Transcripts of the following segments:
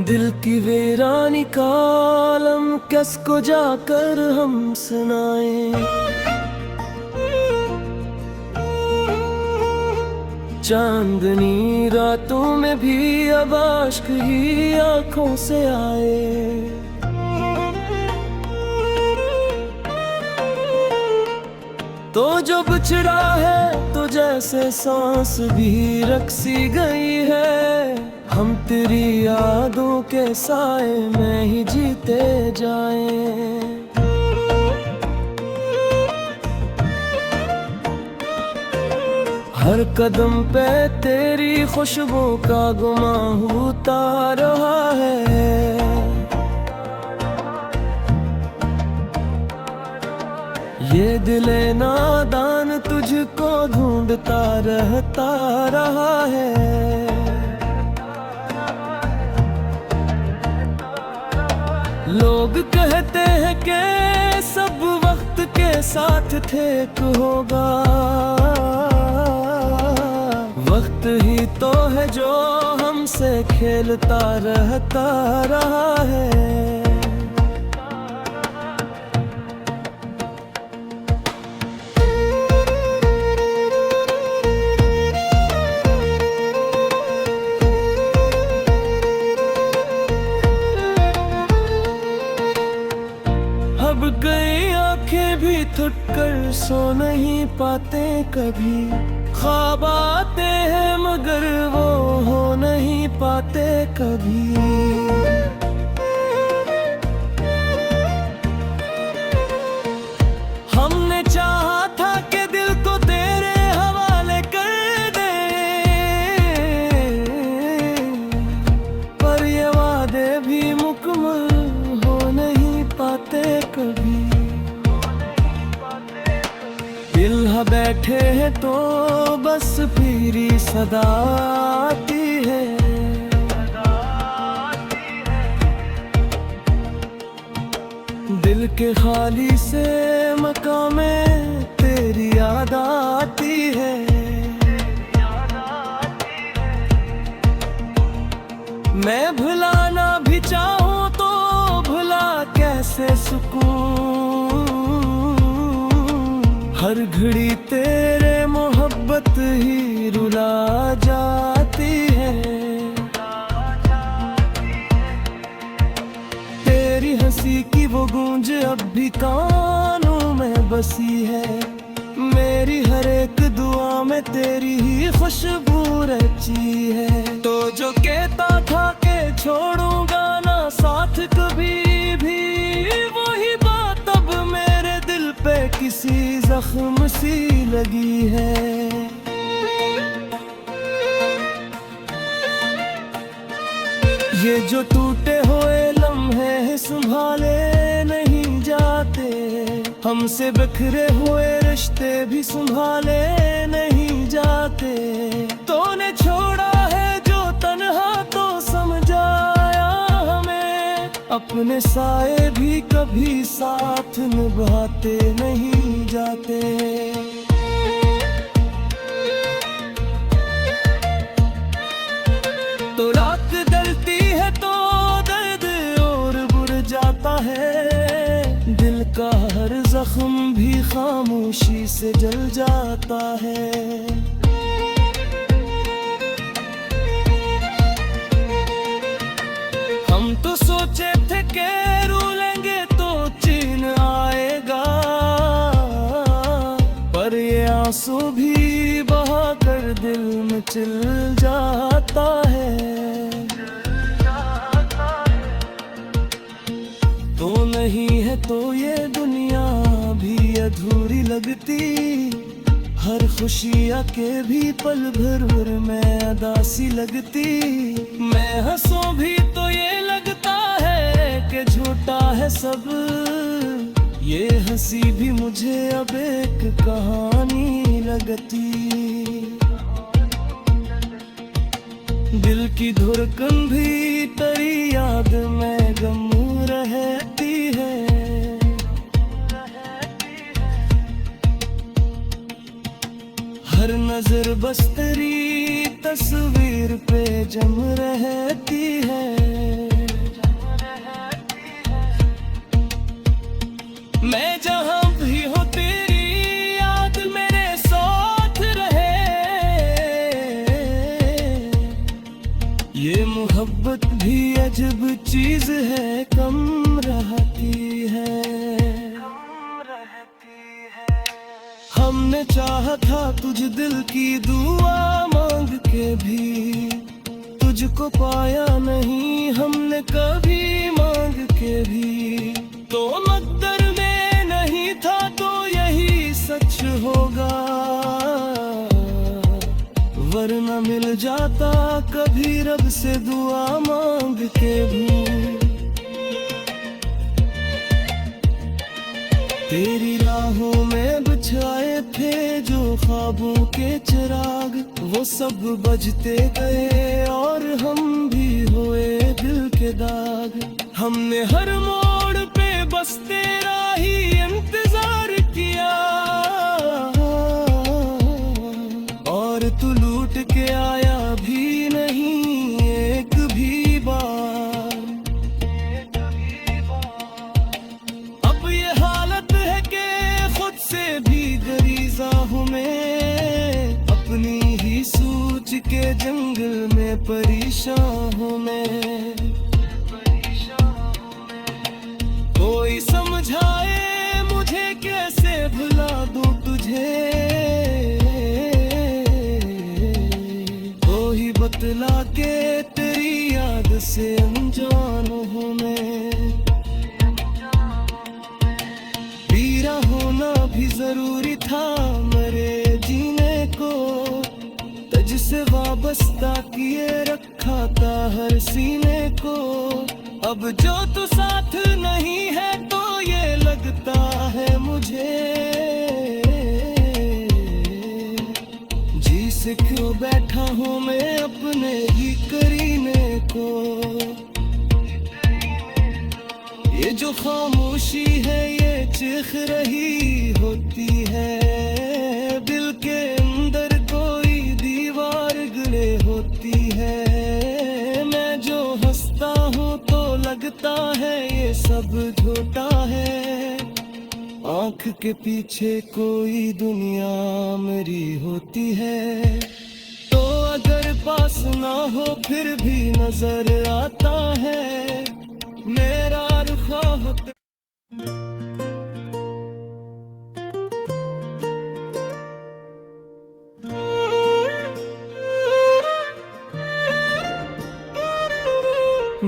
दिल की वीरानी का आलम किसको जाकर हम सुनाएं। चांदनी रातों में भी अब आश्क ही आंखों से आए। तो जो बिछड़ा है तो जैसे सांस भी रक्सी गई है। हम तेरी यादों के साए में ही जीते जाएं। हर कदम पे तेरी खुशबू का गुमां होता रहा है। ये दिले नादान तुझको ढूंढता रहता रहा है। लोग कहते हैं कि सब वक्त के साथ ठीक होगा। वक्त ही तो है जो हमसे खेलता रहता रहा है। अब गई आंखें भी थक कर सो नहीं पाते कभी। ख्वाब आते हैं मगर वो हो नहीं पाते कभी। हमने चाहा था कि दिल को तेरे हवाले कर दे, पर ये वादे भी मुकम्मल हो नहीं पाते कभी। दिल बैठे हैं तो बस पीरी सदा आती है। दिल के खाली से मकाम में तेरी याद आती है। मैं भुलाना भी चाहूँ तो भुला कैसे सुकून। हर घड़ी तेरे मोहब्बत ही रुला जाती है। तेरी हंसी की वो गूंज अब भी कानों में बसी है। मेरी हर एक दुआ में तेरी ही खुशबू रची है। तो जो कहता था कि छोड़ूंगा ना साथ कभी भी, वही बात अब मेरे दिल पे किसी जख्म सी लगी है। ये जो टूटे हुए लम्हे संभाले नहीं जाते। हमसे बिखरे हुए रिश्ते भी संभाले नहीं जाते। तूने छोड़ा है जो तन्हा तो समझाया हमें। अपने साए भी कभी साथ निभाते नहीं जाते। तो रात डलती है तो दर्द और बुझ जाता है। दिल का हर जख्म भी खामोशी से जल जाता है। हम तो सोचे थे कि रूलेंगे तो चैन आएगा, पर ये आंसू भी बहा कर दिल में चिल जाता है। तो नहीं है तो ये दुनिया भी अधूरी लगती। हर खुशी आके भी पल भर में अदासी लगती। मैं हंसूं भी तो ये लगता है कि झूठा है सब। ये हंसी भी मुझे अब एक कहानी लगती। दिल की धड़कन भी तेरी याद में गम रहती है। हर नजर बस तेरी तस्वीर पे जम रहती है। मैं जहाँ भी हो तेरी याद मेरे साथ रहे। ये मोहब्बत भी अजब चीज है, कम रहती है। हमने चाहा था तुझ दिल की दुआ मांग के भी, तुझको पाया नहीं हमने कभी मांग के भी। तो मकदर में नहीं था तो यही सच होगा, वरना मिल जाता कभी रब से दुआ मांग के भी। तेरी राहों में बिछाए थे जो ख्वाबों के चिराग, वो सब बजते गए और हम भी हुए दिल के दाग। हमने हर मोड़ पे बस तेरा ही इंतजार किया, और तू लूट के आया भी नहीं एक भी बार। अब ये हालत है कि खुद से भी गरीजा हूँ मैं, अपनी ही सोच के जंगल में परेशान हूँ मैं। कोई समझाए मुझे कैसे भुला दूँ तुझे, कोई बतला के तेरी याद से अनजान हूँ मैं। पीरा होना भी जरूरी था मेरे जीने को, तुझसे वाबस्ता किए रखा था हर सीने को। अब जो तू साथ नहीं है तो ये लगता है मुझे, जी से क्यों बैठा हूँ मैं अपने ही करीने को। ये जो खामोशी है ये चीख रही होती है, दिल के अंदर कोई दीवार गड़े होती है। मैं जो हंसता हूँ तो लगता है ये सब झूठा है, आँख के पीछे कोई दुनिया मेरी होती है। तो अगर पास ना हो फिर भी नजर आता है मेरा रुखा होता।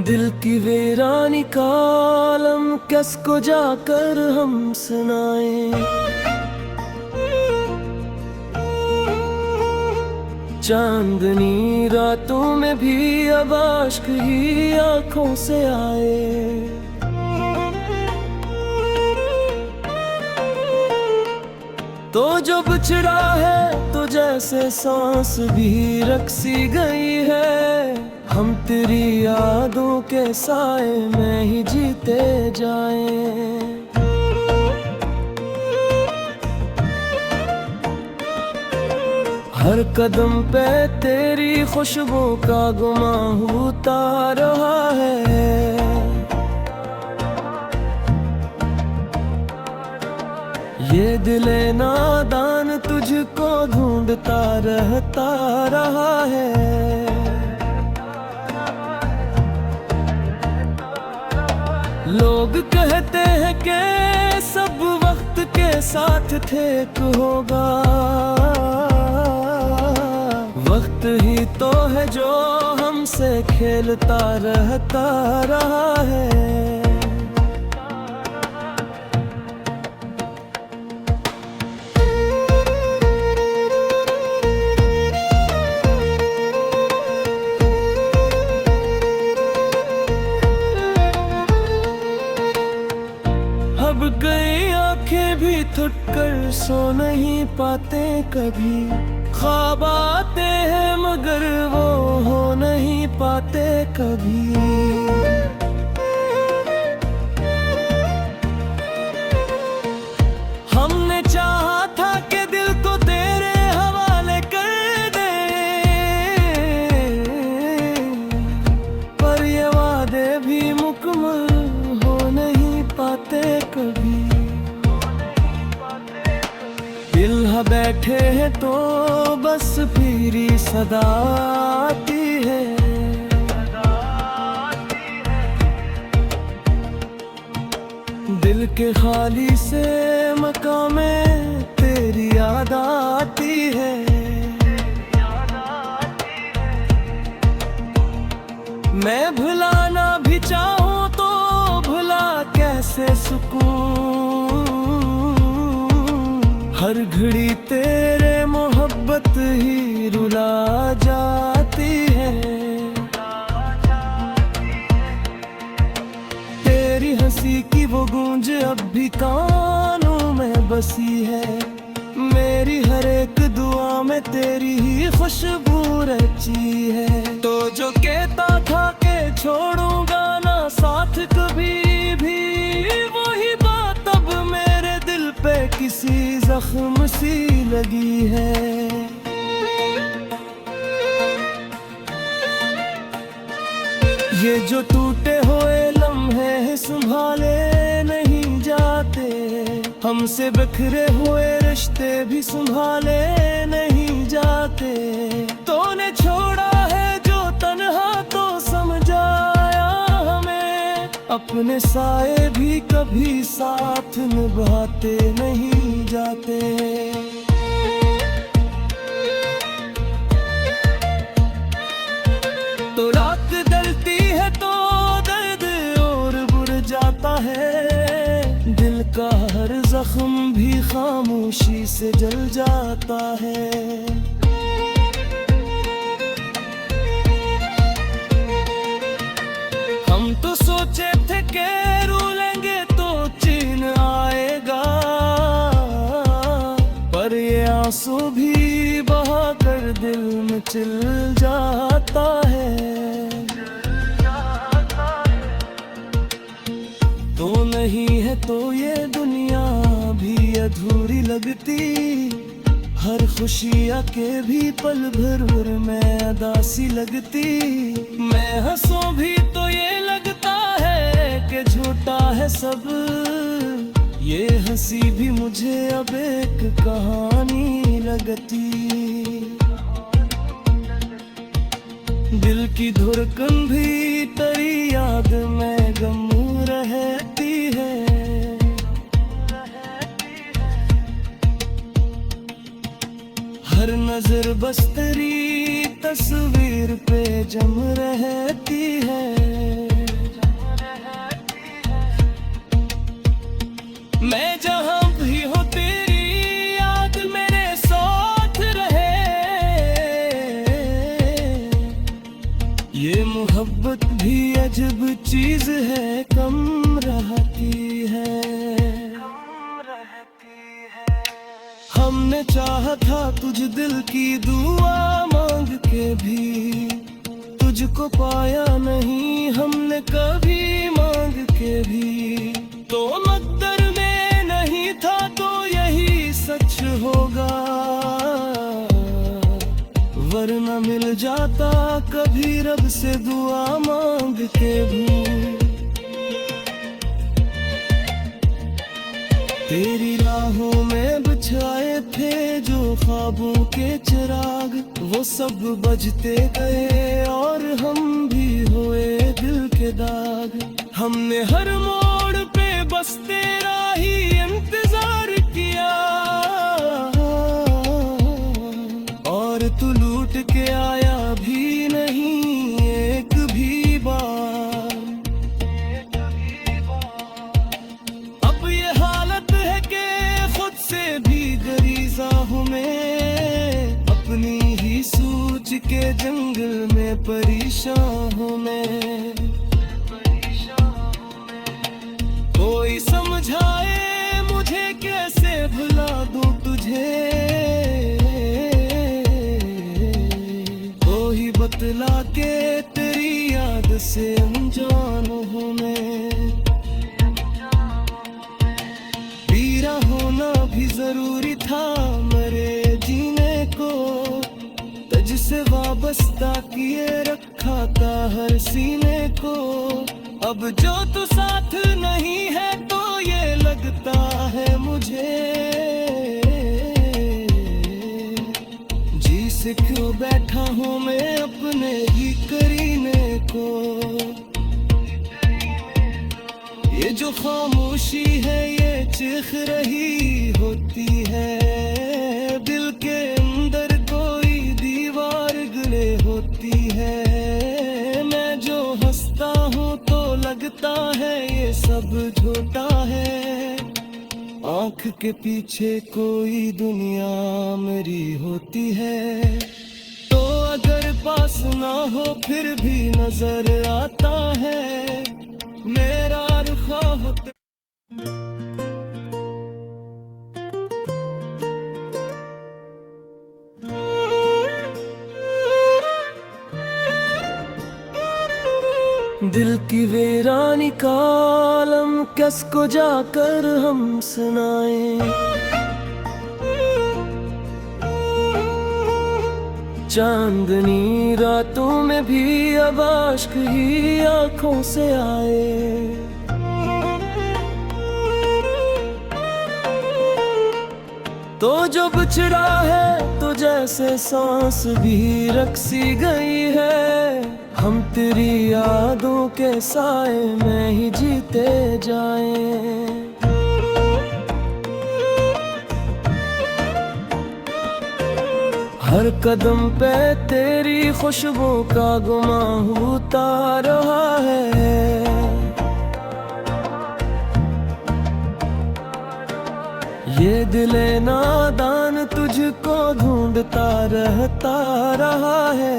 दिल की वीरानी का आलम किसको जाकर हम सुनाएं, चांदनी रातों में भी अब आश्क ही आंखों से आए। तो जो बिछड़ा है तो जैसे सांस भी रकसी गई है, हम तेरी यादों के साए में ही जीते जाएं। हर कदम पे तेरी खुशबू का गुमा होता रहा है, ये दिले नादान तुझको ढूंढता रहता रहा है। लोग कहते हैं कि सब वक्त के साथ ठीक होगा, वक्त ही तो है जो हमसे खेलता रहता रहा है। अब गई आंखें भी थक कर सो नहीं पाते कभी, ख्वाब आते हैं मगर वो हो नहीं पाते कभी। हमने चाहा था कि दिल को तेरे हवाले कर दे, पर ये वादे भी मुकम्मल हो नहीं पाते कभी। बैठे हैं तो बस पीरी सदा आती है। दिल के खाली से मकाम में तेरी याद आती है। मैं भुलाना भी चाहूं तो भुला कैसे सुकून, हर घड़ी तेरे मोहब्बत ही रुला जाती है। तेरी हंसी की वो गूंज अब भी कानों में बसी है। मेरी हर एक दुआ में तेरी ही खुशबू रची है। तो जो कहता था कि छोड़ूंगा ना साथ कभी भी, वही बात अब मेरे दिल पे किसी जख्म सी लगी है। ये जो टूटे हुए लम्हे संभाले नहीं जाते, हमसे बिखरे हुए रिश्ते भी संभाले नहीं जाते। तूने छोड़ा है जो तन्हा तो समझाया हमें, अपने साए भी कभी साथ निभाते नहीं जाते। तो रात डलती है तो दर्द और बुझ जाता है, दिल का हर जख्म भी खामोशी से जल जाता है। हम तो सोचे थे कि रूलेंगे तो चैन आएगा, पर ये आंसू भी बहा कर दिल में चिल जाता है। तो नहीं है तो ये दुनिया भी अधूरी लगती, हर खुशी आके भी पल भर में अदासी लगती। मैं हंसूं भी तो ये लगता है कि झूठा है सब, ये हंसी भी मुझे अब एक कहानी लगती। दिल की धड़कन भी तेरी याद में गम रहती है। हर नजर बस तेरी तस्वीर पे जम रहती है। मैं जहां भी हो तेरी याद मेरे साथ रहे, ये मोहब्बत भी अजब चीज है, कम रहती है। हमने चाहा था तुझ दिल की दुआ मांग के भी, तुझको पाया नहीं हमने कभी मांग के भी। तो मकदर में नहीं था तो यही सच होगा, वरना मिल जाता कभी रब से दुआ मांग के भी। तेरी राहों में बिछाए थे जो ख्वाबों के चिराग, वो सब बजते गए और हम भी हुए दिल के दाग। हमने हर मोड़ पे बस तेरा ही इंतजार किया, और तू लूट के आया भी नहीं एक भी बार। अब ये हालत है कि खुद से भी गरीजा हूँ मैं, अपनी ही सोच के जंगल में परेशान हूँ मैं। कोई समझाए मुझे कैसे भुला दूँ तुझे, कोई बतला के तेरी याद से अनजान हूँ मैं। पीरा होना भी जरूरी था मेरे जीने को, तुझसे वाबस्ता किए रखा था हर सीने को। अब जो तू साथ नहीं है तो ये लगता है मुझे को। ये जो खामोशी है ये चीख रही होती है, दिल के अंदर कोई दीवार गड़े होती है। मैं जो हंसता हूँ तो लगता है ये सब झूठा है, आँख के पीछे कोई दुनिया मेरी होती है। तो अगर पास ना हो फिर भी नजर आता है मेरा रुखा होता। दिल की वीरानी कालम किसको जाकर हम सुनाएं, चांदनी रातों में भी अब आश्क ही आंखों से आए। तो जो बिछड़ा है तो जैसे सांस भी रक्सी गई है, हम तेरी यादों के साए में ही जीते जाएं। हर कदम पे तेरी खुशबू का गुमा होता रहा है, ये दिले नादान तुझको ढूंढता रहता रहा है।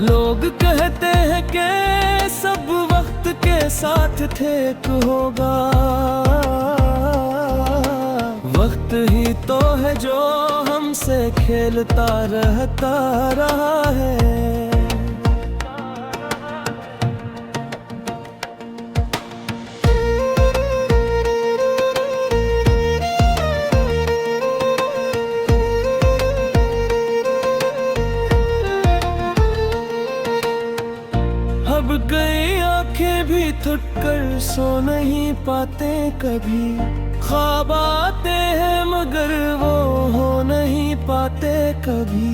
लोग कहते हैं कि सब वक्त के साथ ठीक होगा, वक्त ही तो है जो हमसे खेलता रहता रहा है। अब कई आंखें भी थक कर सो नहीं पाते कभी, ख्वाब आते हैं मगर वो हो नहीं पाते कभी।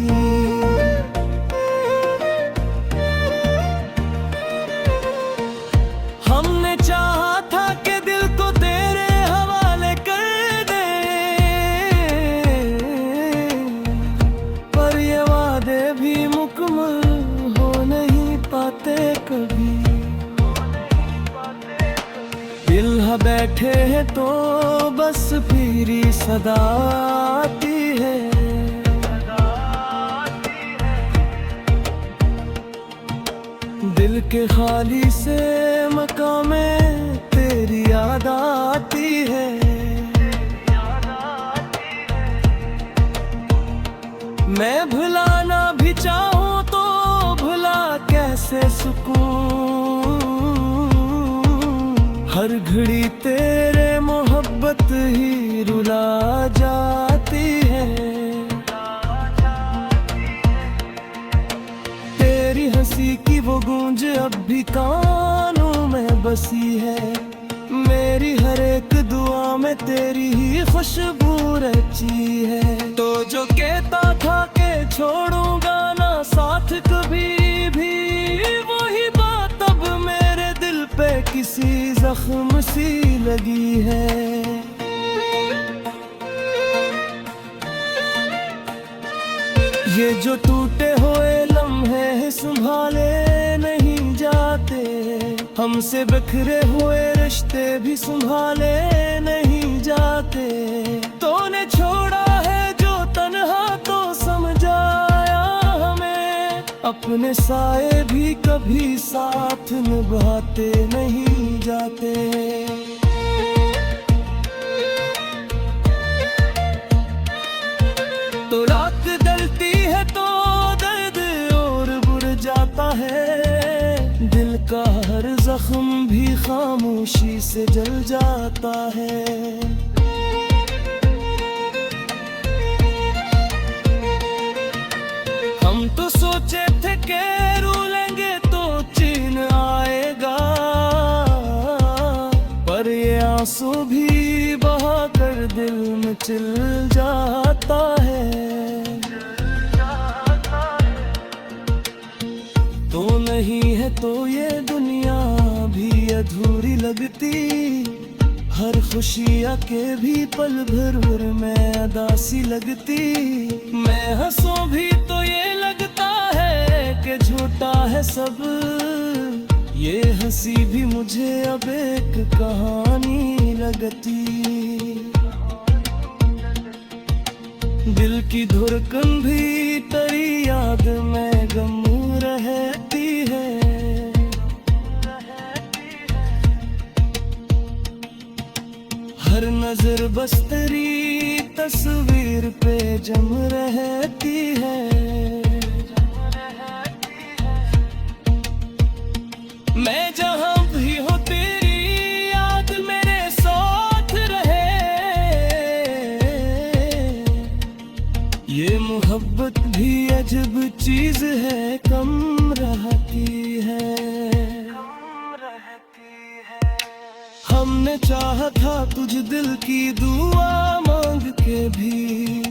हमने चाहा था कि दिल को तेरे हवाले कर दे, पर ये वादे भी मुकम्मल हो नहीं पाते कभी। दिल बैठे हैं तो बस फिरी सदा आती है, दिल के खाली से मकाम में तेरी याद आती है। मैं भुलाना भी चाहूँ तो भुला कैसे सुकून, हर घड़ी तेरे मोहब्बत ही रुला जाती है। तेरी हंसी की वो गूंज अब भी कानों में बसी है, मेरी हर एक दुआ में तेरी ही खुशबू रची है। तो जो कहता था कि छोड़ूंगा ना साथ कभी भी, वही बात अब मेरे दिल पे किसी जख्म सी लगी है। ये जो टूटे हुए लम्हे संभाले नहीं जाते, हमसे बिखरे हुए रिश्ते भी संभाले नहीं जाते। तूने छोड़ा है जो तन्हा तो समझाया हमें, अपने साए भी कभी साथ निभाते नहीं जाते। तो रात डलती है तो दर्द और बुझ जाता है, दिल का हर जख्म भी खामोशी से जल जाता है। हम तो सोचे थे कि रूलेंगे तो चैन आएगा, पर ये आंसू भी बहा कर दिल में चिल जाता है। है तो ये दुनिया भी अधूरी लगती। हर खुशी आके भी पल भर में अदासी लगती। मैं हंसूं भी तो ये लगता है कि झूठा है सब। ये हंसी भी मुझे अब एक कहानी लगती। दिल की धड़कन भी तेरी याद में गम रहती है। हर नजर बस तेरी तस्वीर पे जम रहती है। मैं जहां भी हो तेरी याद मेरे साथ रहे। ये मोहब्बत भी अजब चीज है, कम रहती है। हमने चाहा था तुझ दिल की दुआ मांग के भी,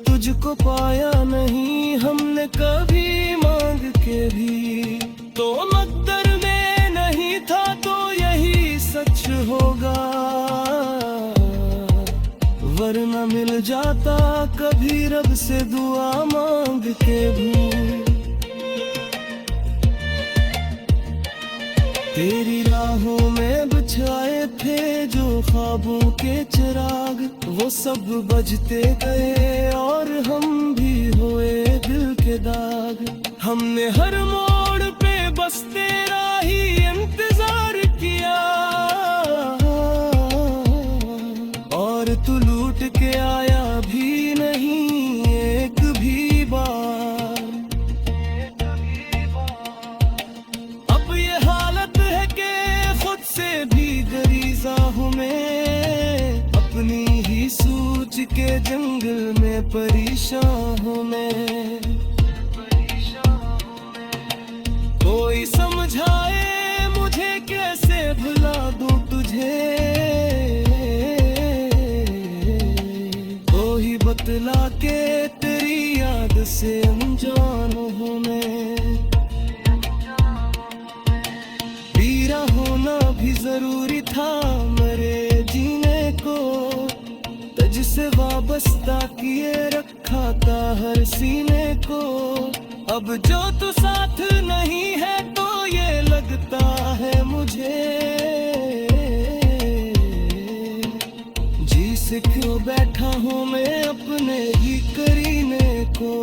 तुझको पाया नहीं हमने कभी मांग के भी। तो मकदर में नहीं था तो यही सच होगा, वरना मिल जाता कभी रब से दुआ मांग के भी। तेरी राहों में बिछाए थे जो ख्वाबों के चिराग, वो सब बजते गए और हम भी हुए दिल के दाग। हमने हर मोड़ पे बस तेरा ही इंतजार किया, और तू लूट के आया भी नहीं एक भी बार। अब ये हालत है कि खुद से भी गरीज़ा हूँ मैं, अपनी ही सोच के जंगल में परेशान हूँ मैं। कोई समझाए मुझे कैसे भुला दूँ तुझे, कोई बतला के तेरी याद से अनजान हूँ मैं। पीरा होना भी जरूरी था मेरे जीने को, तुझ से वाबस्ता किए रखा था हर सीने को। अब जो तू साथ नहीं है तो ये लगता है मुझे, जी से क्यों बैठा हूँ मैं अपने ही करीने को।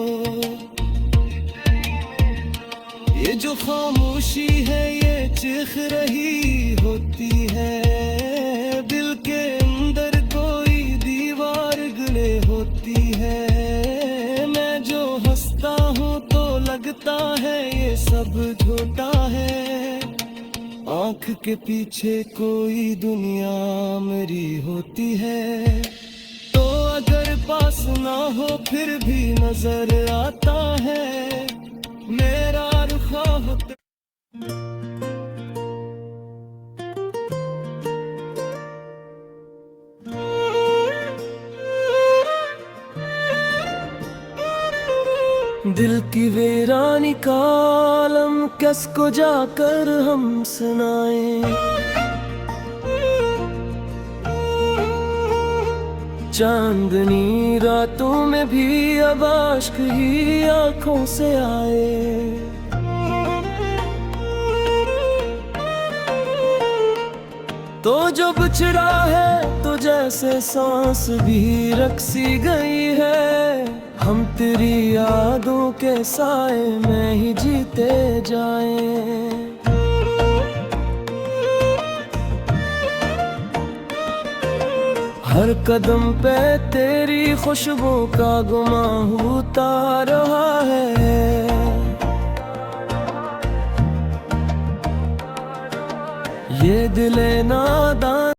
ये जो खामोशी है ये चीख रही होती है, दिल के अंदर कोई दीवार गड़े होती है। मैं जो हंसता हूँ तो लगता है ये सब झूठा है, आँख के पीछे कोई दुनिया मेरी होती है। तो अगर पास ना हो फिर भी नजर आता है मेरा रुखा होता। दिल की वीरानी का आलम किसको जाकर हम सुनाएं, चांदनी रातों में भी अब आश्क ही आंखों से आए। तो जो बिछड़ा है तो जैसे सांस भी रक्सी गई है, हम तेरी यादों के साए में ही जीते जाएं। हर कदम पे तेरी खुशबू का गुमां होता रहा है। ये दिल नादान